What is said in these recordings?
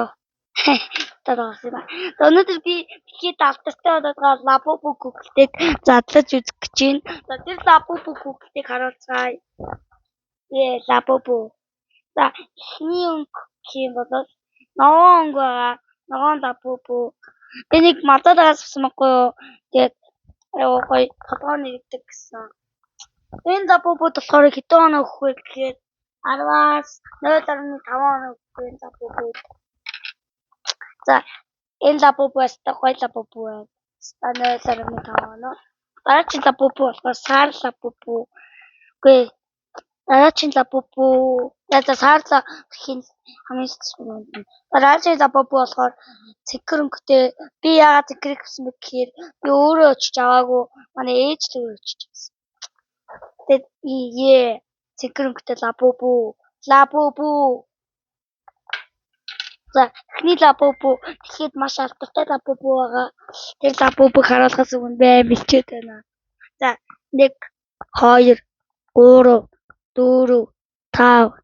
Ёо. Тараас ба. Өнөөдөр би дэлхийд алдартай болоод байгаа Лабубу Google-ийг задлаж үзэх гэж байна. За тэр Лабубу Google-ийг харуулцгаая. Лабубу. За эхний өнгө юм бол ногоон өнгө байгаа. Ногоон Лабубу. Би нэг мададаас авсан байхгүй юу? Тэгээд гоё толгойн ирдэг гэсэн. Энэ Лабубуд болохоор хэдэн оноо өгөх вэ гэхээр 10-аас 0.5 оноо өгөх энэ Лабубуд. За энэ Лабубу гоё Лабубу байна. 0.5 оноо. Дараагийн Лабубу болохоор сар Лабубу. Үгүй дараагийн Лабубу сарлаа хамгийн сүрэн. Дараагийн Лабубу болохоор цэгэр өнгөтэй. Би яагаад цэгэр гэсэн бэ гэхээр би өөрөө очиж аваагүй. Манай ээж л өөрөө очиж авсан. Тэгээд цэгэр өнгөтэй Лабубу. За эхний Лабубу тэгэхэд маш алдартай Лабубу байгаа. Тэр Лабубыг харуулахаас өмнө бай бэлчээд байна. За 1 2 3 4 5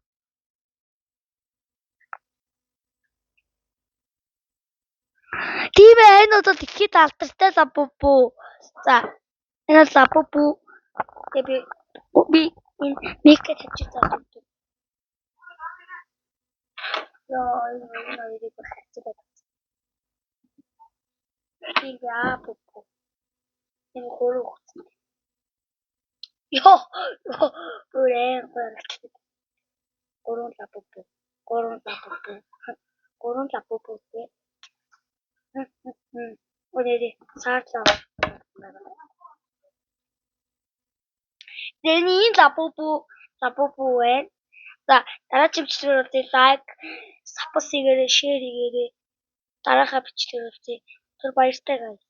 Тийм энэ бол дэлхийд алдартай Лабубу. За энэ Лабубу би энэ микрофон тавьчих заа. Энэ ирээд байна. Лабубу. Энэ гурав хүчтэй. Ёо. Бүрэн гурав. Гурван Лабубу. Өнөөдөр сарлаа. Тэний Лабубу байна. За дараагийн бичлэгээр бол лайк, сабскрайб хийгээрэй, шеэр хийгээрэй. Дараагийн бичлэгээр бол баяртай guys.